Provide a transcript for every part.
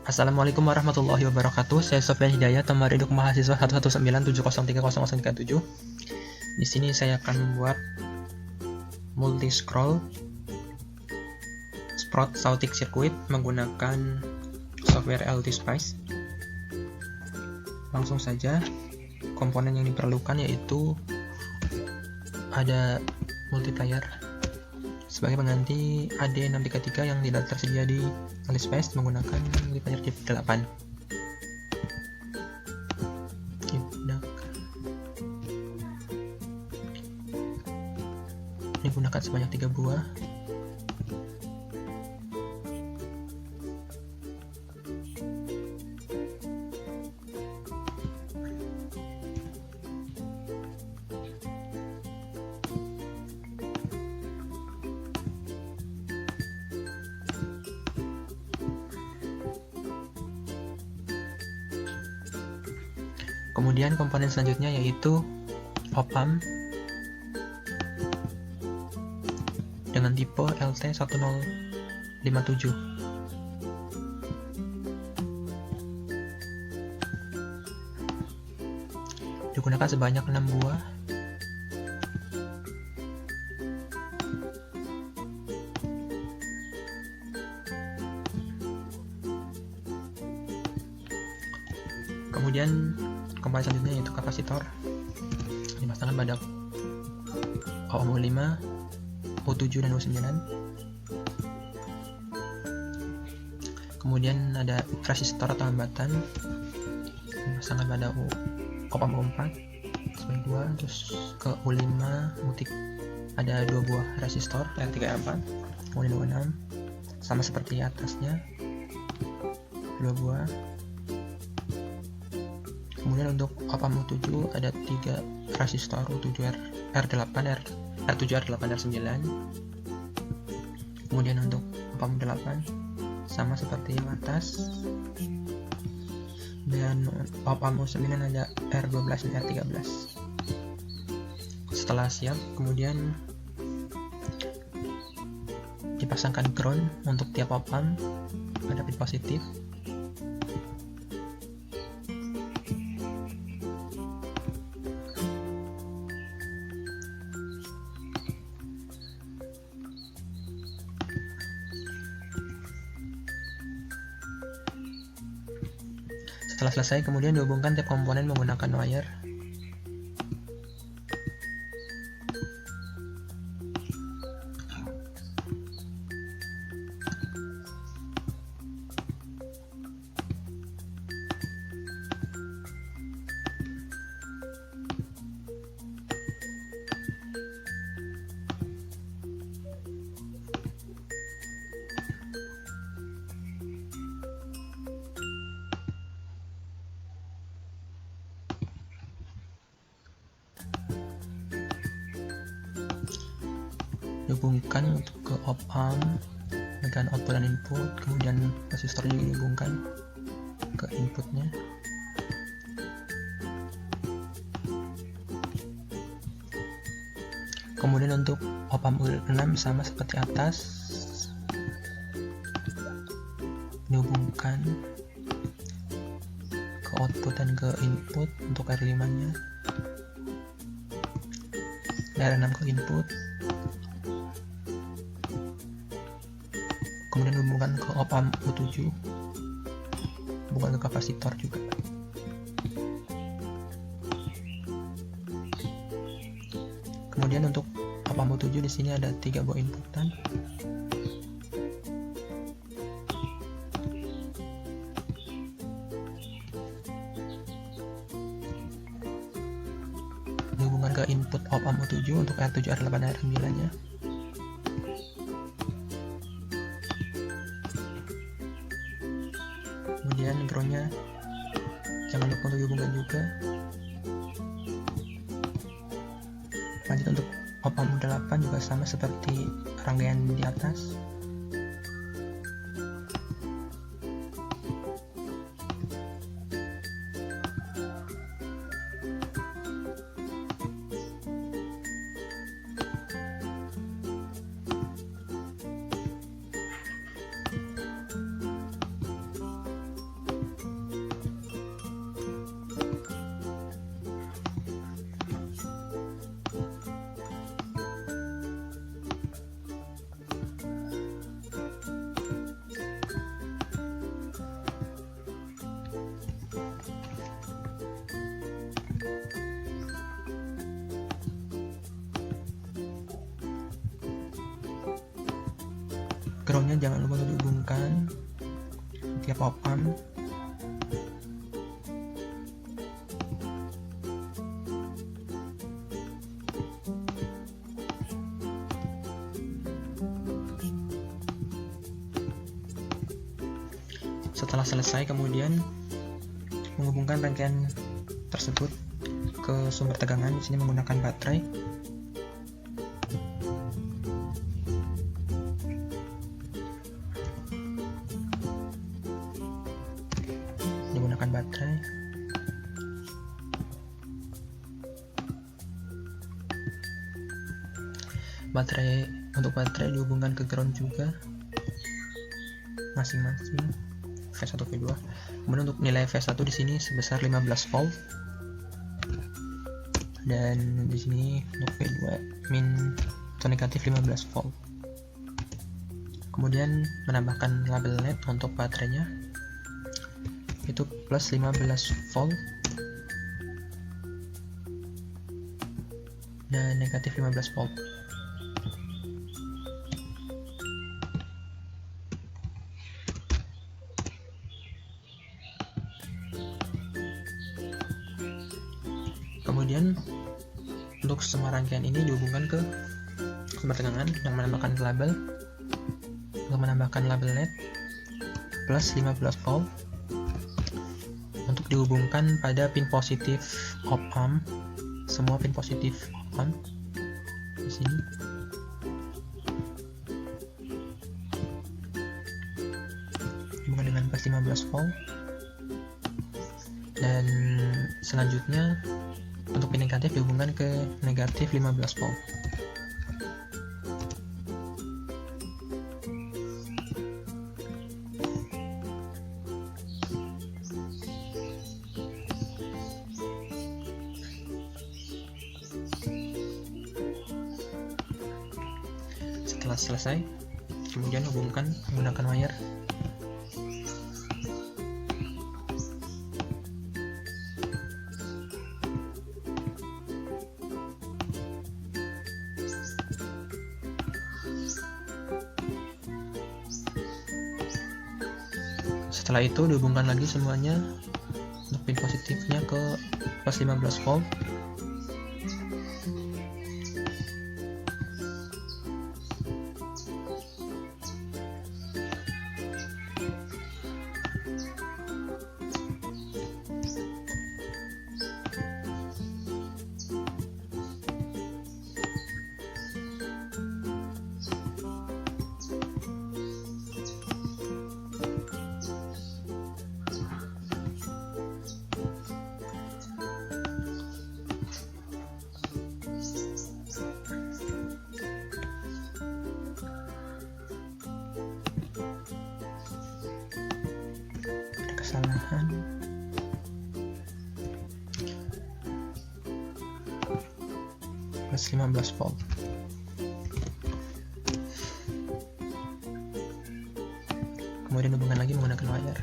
Assalamualaikum warahmatullahi wabarakatuh. Saya Sofyan Hidayat, Tamariduk mahasiswa 119703037. Di sini saya akan membuat multi scroll Sprout Sautic Circuit menggunakan software LTSpice. Langsung saja, komponen yang diperlukan yaitu ada multiplier sebagai pengganti AD633 yang tidak tersedia di LTSpice menggunakan multiplier chip 8. Digunakan sebanyak 3 buah. Kemudian komponen selanjutnya yaitu op-amp dengan tipe LT1057. Digunakan sebanyak 6 buah. Kemudian komponen selanjutnya yaitu kapasitor dipasangkan pada O5, O7 dan O9. Kemudian ada resistor atau hambatan dipasangkan pada op-amp O4 sebanyak 2, terus ke O5 mutik ada 2 buah resistor R3R4, kemudian O6 sama seperti atasnya 2 buah. Kemudian untuk op-amp O7 ada 3 resistor O7R8, R7R8, R9. Kemudian untuk op-amp 8 sama seperti yang atas. Dan op-amp O9 ada R12 dan R13. Setelah siap, kemudian dipasangkan ground untuk tiap op-amp pada pin positif. Setelah selesai, kemudian dihubungkan tiap komponen menggunakan wire. Dihubungkan untuk ke op-amp dengan output dan input, kemudian resistor juga dihubungkan ke inputnya. Kemudian untuk op-amp 6 sama seperti atas, dihubungkan ke output dan ke input untuk R5 nya, R6 ke input, kemudian hubungkan ke op-amp O7, hubungkan ke kapasitor juga. Kemudian untuk op-amp O7 di sini ada 3 buah inputan. Dihubungkan ke input op-amp O7 untuk R7, R8, R9 nya. Kemudian groundnya jangan lupa untuk dihubungkan juga. Lanjut untuk op-amp 8 juga sama seperti rangkaian di atas. groundnya jangan lupa untuk dihubungkan tiap op-amp. Setelah selesai, kemudian menghubungkan rangkaian tersebut ke sumber tegangan. Di sini menggunakan baterai. Digunakan baterai. Untuk baterai dihubungkan ke ground juga masing-masing. V1 V2. Kemudian untuk nilai V1 di sini sebesar 15 volt dan di sini untuk V2 min atau negatif 15 volt. Kemudian menambahkan label LED untuk baterainya itu plus 15 volt dan negatif 15 volt. Kemudian untuk semua rangkaian ini dihubungkan ke sumber tegangan yang menambahkan label LED plus 15 volt untuk dihubungkan pada pin positif op-amp, semua pin positif op-amp di sini. Dihubungkan dengan plus 15 volt dan selanjutnya untuk pin negatif dihubungkan ke negatif 15 volt. Setelah selesai, kemudian hubungkan menggunakan wire. Setelah itu dihubungkan lagi semuanya untuk pin positifnya ke plus 15 volt. Kesalahan plus 15 volt. Kemudian hubungkan lagi menggunakan wire.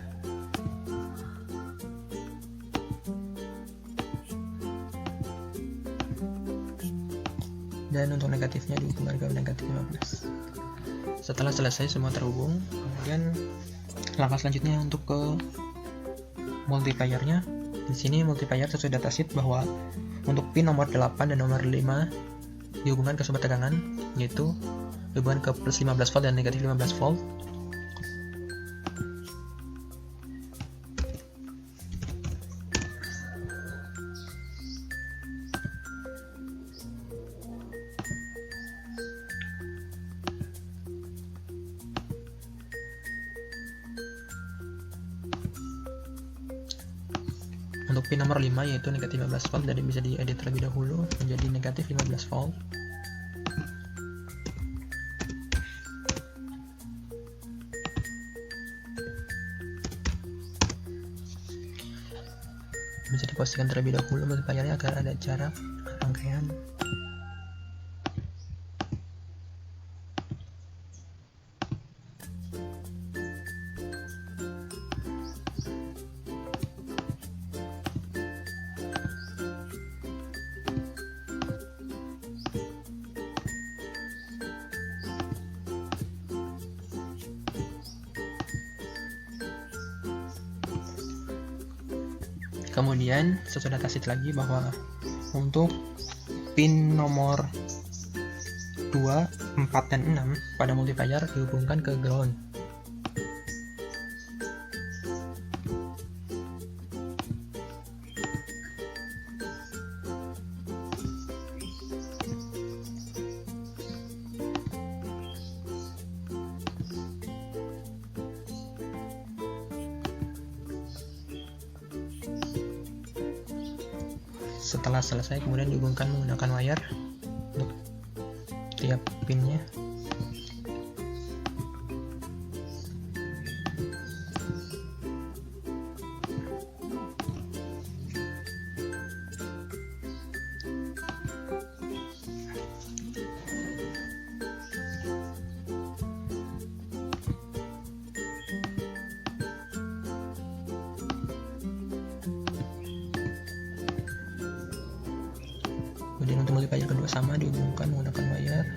Dan untuk negatifnya dihubungkan ke negatif 15. Setelah selesai semua terhubung, kemudian langkah selanjutnya untuk ke multipliernya. Di sini multiplier sesuai datasheet bahwa untuk pin nomor 8 dan nomor 5 dihubungkan ke sumber tegangan, yaitu dihubungkan ke plus 15 volt dan negatif 15 volt. Untuk pin nomor 5 yaitu negatif 15 volt, jadi bisa diedit terlebih dahulu menjadi negatif 15 volt. Bisa diposisikan terlebih dahulu multipliernya agar ada jarak rangkaian. Kemudian sesudah dataset lagi bahwa untuk pin nomor 2, 4, dan 6 pada multiplier dihubungkan ke ground. Setelah selesai kemudian dihubungkan menggunakan wire untuk tiap pinnya. Kemudian untuk multiplier kedua sama dihubungkan menggunakan wire.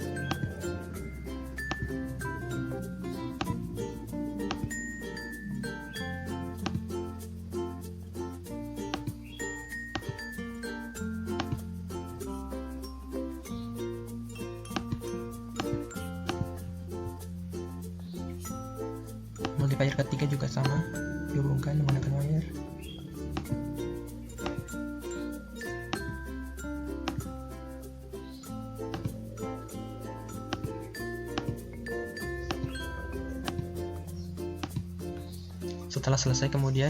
Multiplier ketiga juga sama dihubungkan menggunakan wire. Setelah selesai kemudian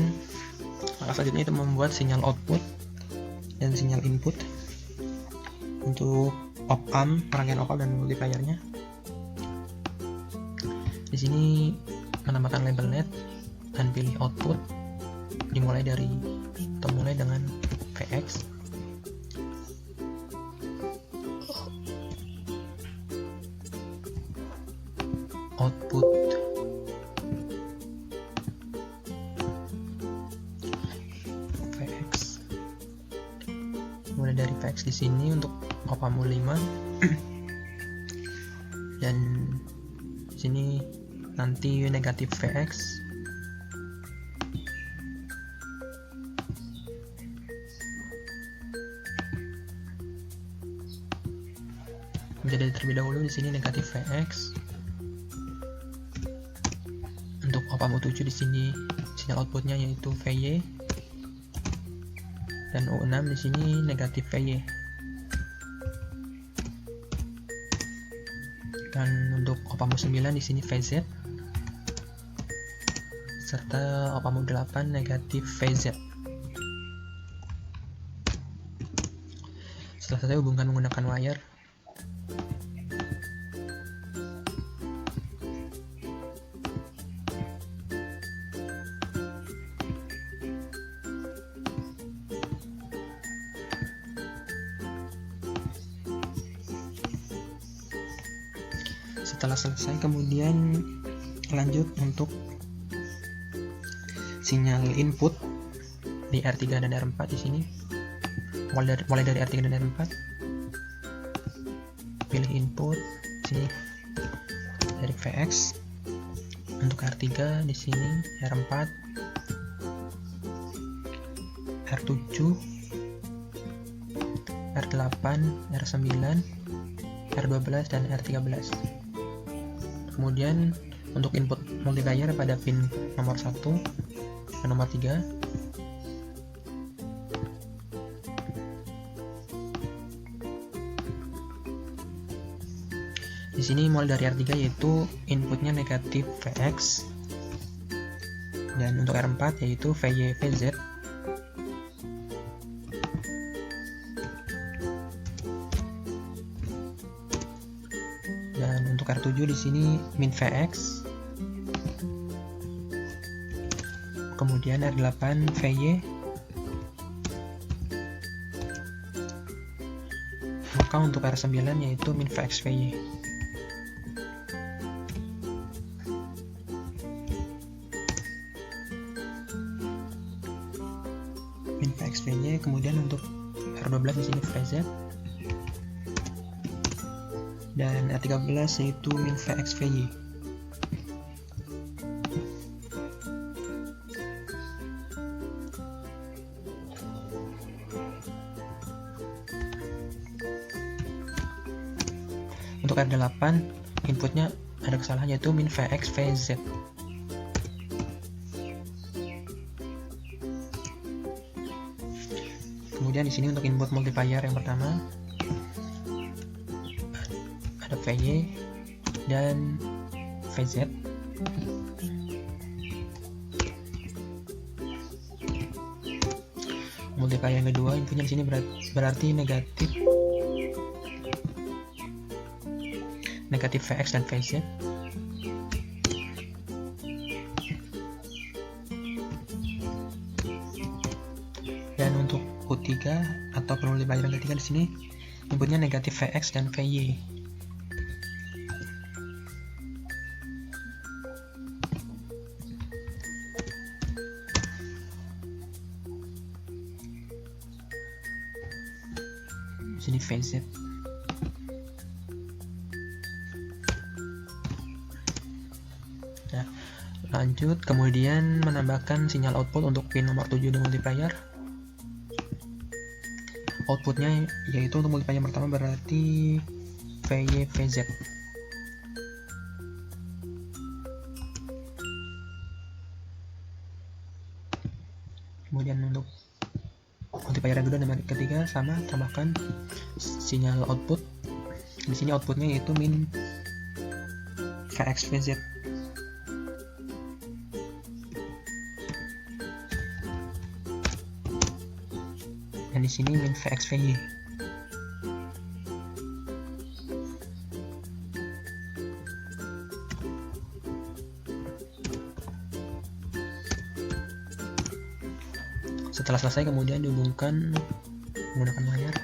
langkah selanjutnya itu membuat sinyal output dan sinyal input untuk op-amp, rangkaian op-amp dan multipliernya. Di sini menambahkan label net dan pilih output, dimulai dengan VX. Output VX. Mulai dari VX di sini untuk op-amp 5 dan di sini nanti negatif VX. Jadi terlebih dahulu di sini negatif VX. Untuk op-amp 7 di sini sinyal outputnya yaitu VY dan U6 di sini negatif VY. Dan untuk op-amp 9 di sini VZ serta op-amp 8 negatif VZ. Setelah selesai hubungkan menggunakan wire. Setelah selesai kemudian lanjut untuk sinyal input di R3 dan R4 di sini. Mulai dari R3 dan R4. Pilih input di sini dari VX. Untuk R3 di sini R4, R7, R8, R9, R12 dan R13. Kemudian untuk input multiplier pada pin nomor 1 dan nomor 3 di sini mulai dari R3 yaitu inputnya negatif VX dan untuk R4 yaitu VY VZ. Dan untuk R7 di sini min VX. Kemudian R8 VY. Maka untuk R9 yaitu min VX VY. Min VX VY. Kemudian untuk R12 di sini VZ. Dan R13 yaitu min VX VY. untuk R8 inputnya ada kesalahan, yaitu min Vx Vz. Kemudian di sini untuk input multiplier yang pertama ada Vy dan Vz. Multiplier yang kedua inputnya di sini berarti negatif Vx dan Vz. Dan untuk U3 atau multiplier yang ketiga di sini inputnya negatif Vx dan Vy. Sini Vz. Nah, lanjut kemudian menambahkan sinyal output untuk pin nomor 7 di multiplier. Outputnya yaitu untuk multiplier pertama berarti Vy Vz. Kemudian untuk multiplier kedua dan ketiga sama, tambahkan sinyal output. Di sini outputnya yaitu min Vx Vz. Dan di sini min Vx Vy. Setelah selesai kemudian dihubungkan menggunakan layar.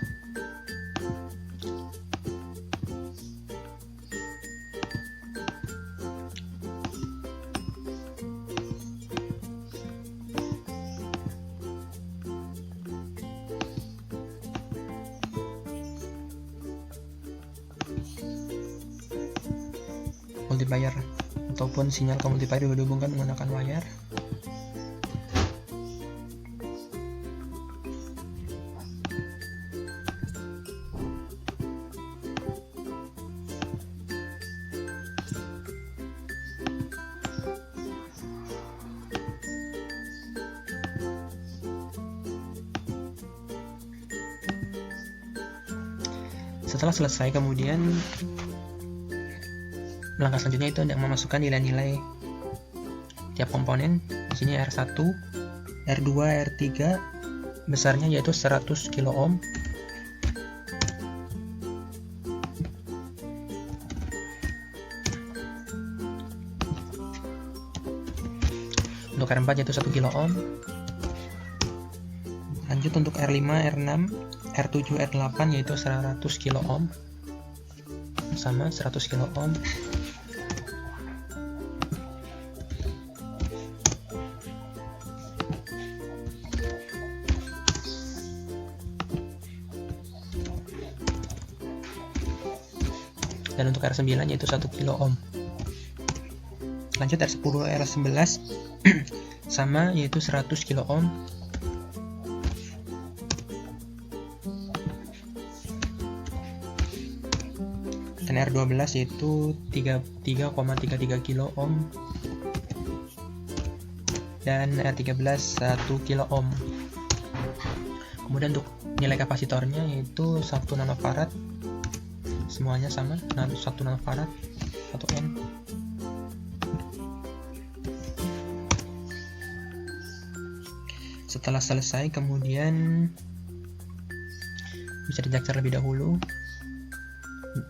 Multiplier ataupun sinyal ke multiplier dihubungkan menggunakan wire. Setelah selesai kemudian langkah selanjutnya itu untuk memasukkan nilai-nilai tiap komponen. Di sini R1, R2, R3 besarnya yaitu 100 kilo ohm. Untuk R4 yaitu 1 kilo ohm. Lanjut untuk R5, R6, R7, R8 yaitu 100 kilo ohm. Sama 100 kilo ohm. Dan untuk R9 yaitu 1 kilo ohm. Lanjut R10, R11 sama yaitu 100 kilo ohm. Dan R12 yaitu 3,33 kilo ohm. Dan R13 1 kilo ohm. Kemudian untuk nilai kapasitornya yaitu 1 nanofarad. Semuanya sama, 1 nanofarad, 1 N. Setelah selesai kemudian bisa dicek terlebih dahulu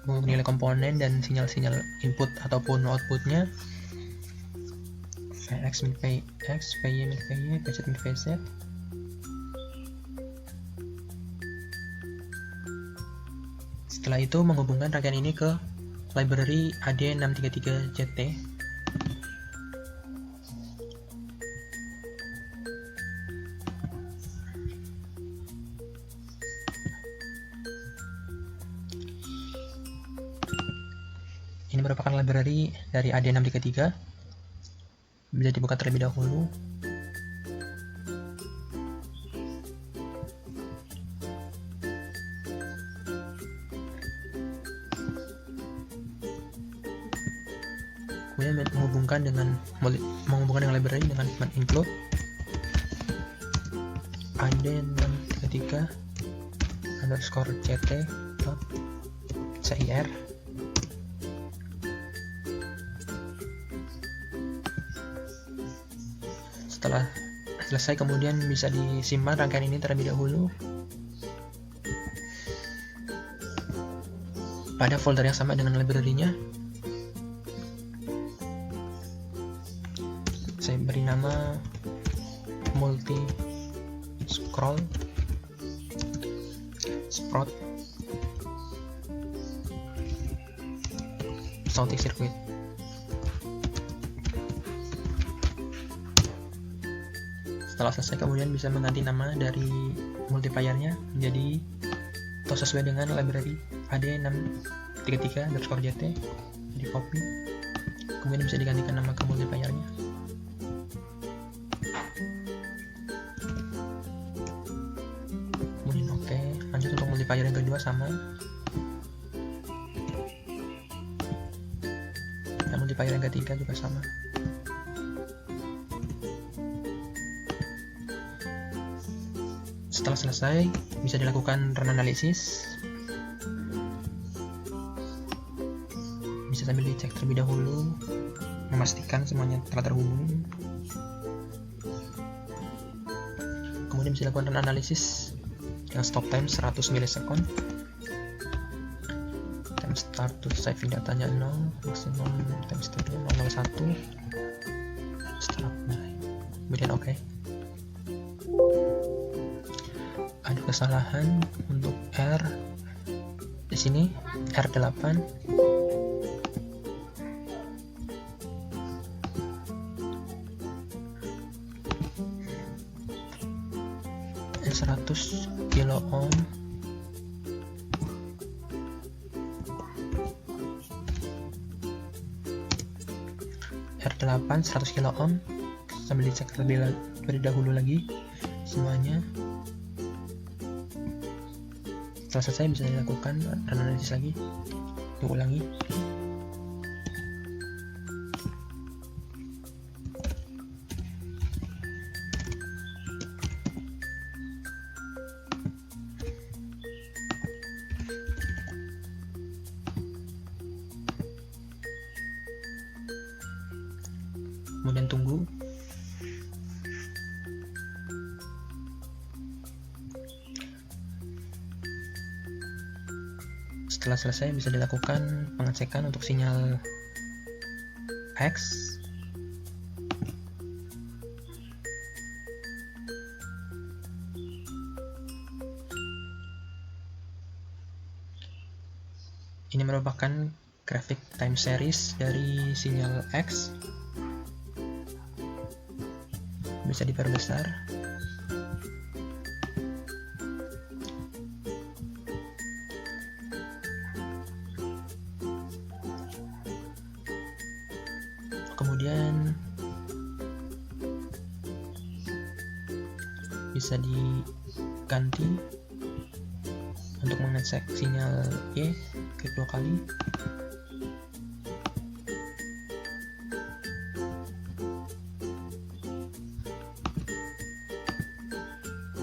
untuk nilai komponen dan sinyal-sinyal input ataupun outputnya. Vx min Vx, Vy min Vy, Vz min Vz. Setelah itu menghubungkan rangkaian ini ke library AD633JT. Ini merupakan library dari AD633. Bisa dibuka terlebih dahulu. kemudian menghubungkan dengan library dengan command include ad633_ct.cir. Setelah selesai, kemudian bisa disimpan rangkaian ini terlebih dahulu pada folder yang sama dengan library-nya. Saya beri nama multi scroll sprout Sautic Circuit. Setelah selesai, kemudian bisa mengganti nama dari multiplayer-nya menjadi atau sesuai dengan library ad633_ct, di copy, kemudian bisa digantikan nama ke multiplayer-nya. Kemudian oke, lanjut untuk multiplayer yang kedua sama, dan multiplayer yang ketiga juga sama. Setelah selesai, bisa dilakukan run analisis. Bisa sambil dicek terlebih dahulu, memastikan semuanya telah terhubung. Kemudian bisa dilakukan run analisis dengan stop time 100 millisecond. Time start to saving datanya 0, maksimum time start-nya 001. Start, kemudian oke. Ada kesalahan untuk R di sini, R8 100 kilo ohm R8 100 kilo ohm. Sambil dicek terlebih dahulu lagi semuanya. Setelah selesai, bisa dilakukan analisis lagi, diulangi. Kemudian tunggu. Setelah selesai, bisa dilakukan pengecekan untuk sinyal X. Ini merupakan grafik time series dari sinyal X. Bisa diperbesar. Kemudian bisa diganti untuk mengecek sinyal Y, klik 2 kali.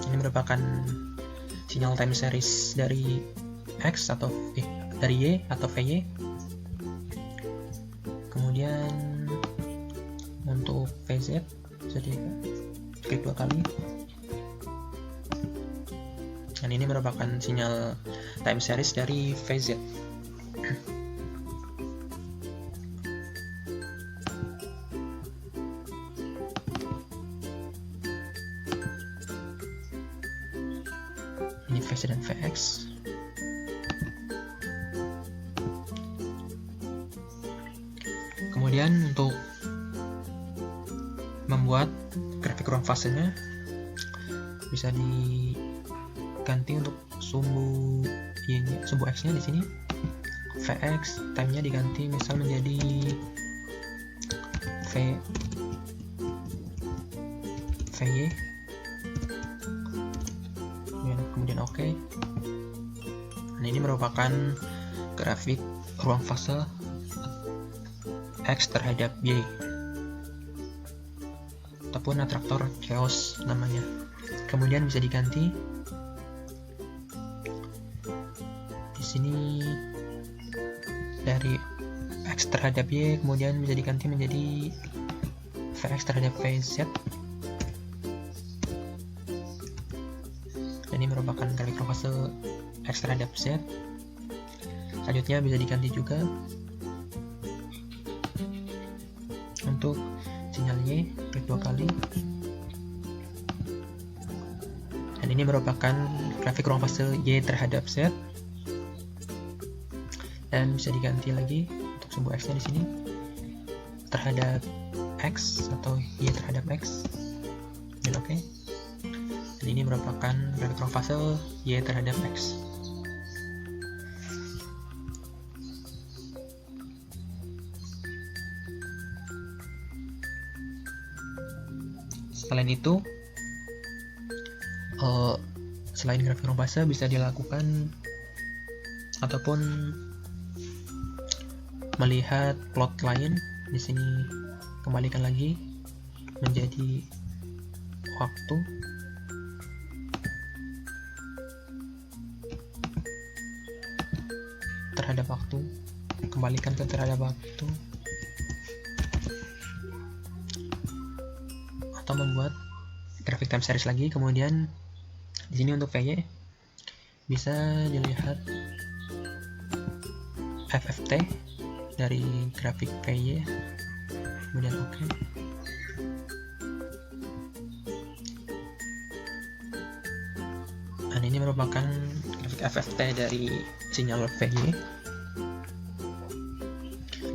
Ini merupakan sinyal time series dari X atau dari Y atau VY. Kemudian untuk VZ bisa diklik 2 kali. Dan ini merupakan sinyal time series dari VZ. Ini VZ dan VX. Kemudian untuk membuat grafik ruang fasenya bisa diganti untuk sumbu Y-nya, sumbu X-nya di sini. VX time-nya diganti misal menjadi VY. Kemudian oke. Nah, ini merupakan grafik ruang fase X terhadap Y, ataupun atraktor chaos namanya. Kemudian bisa diganti di sini dari X terhadap Y, kemudian bisa diganti menjadi Vx terhadap Vz. Ini merupakan grafik fase X terhadap Z. Selanjutnya bisa diganti juga untuk sinyal Y, klik 2 kali. Dan ini merupakan grafik ruang fase Y terhadap Z. Dan bisa diganti lagi untuk sumbu X-nya di sini terhadap X atau Y terhadap X. Dan oke. Dan ini merupakan grafik ruang fase Y terhadap X. Selain itu, selain grafik ruang fase bisa dilakukan ataupun melihat plot lain. Di sini kembalikan lagi menjadi waktu. Terhadap waktu, kembalikan ke terhadap waktu, atau membuat grafik time series lagi. Kemudian di sini untuk VY bisa dilihat FFT dari grafik VY, kemudian oke. Dan ini merupakan grafik FFT dari sinyal VY.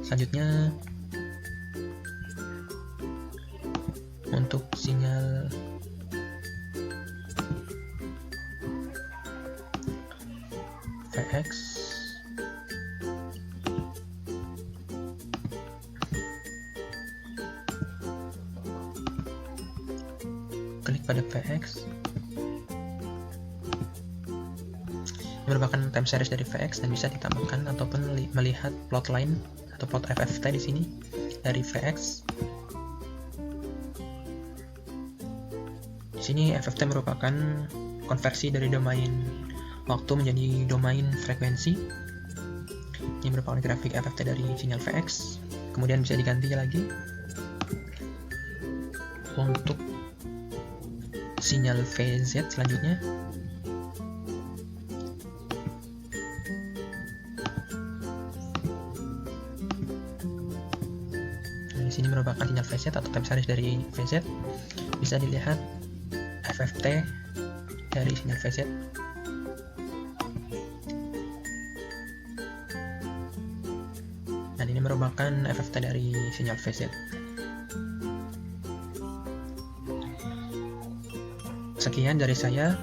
Selanjutnya untuk sinyal Vx, klik pada Vx. Ini merupakan time series dari Vx dan bisa ditambahkan ataupun melihat plot line atau plot FFT di sini dari Vx. Di sini FFT merupakan konversi dari domain waktu menjadi domain frekuensi. Ini merupakan grafik FFT dari sinyal Vx. Kemudian bisa diganti lagi untuk sinyal Vz selanjutnya. Nah, di sini merupakan sinyal Vz atau time series dari Vz. Bisa dilihat FFT dari sinyal Vz. Dan ini merupakan FFT dari sinyal Vz. Sekian dari saya,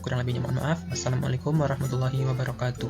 kurang lebihnya mohon maaf. Wassalamualaikum warahmatullahi wabarakatuh.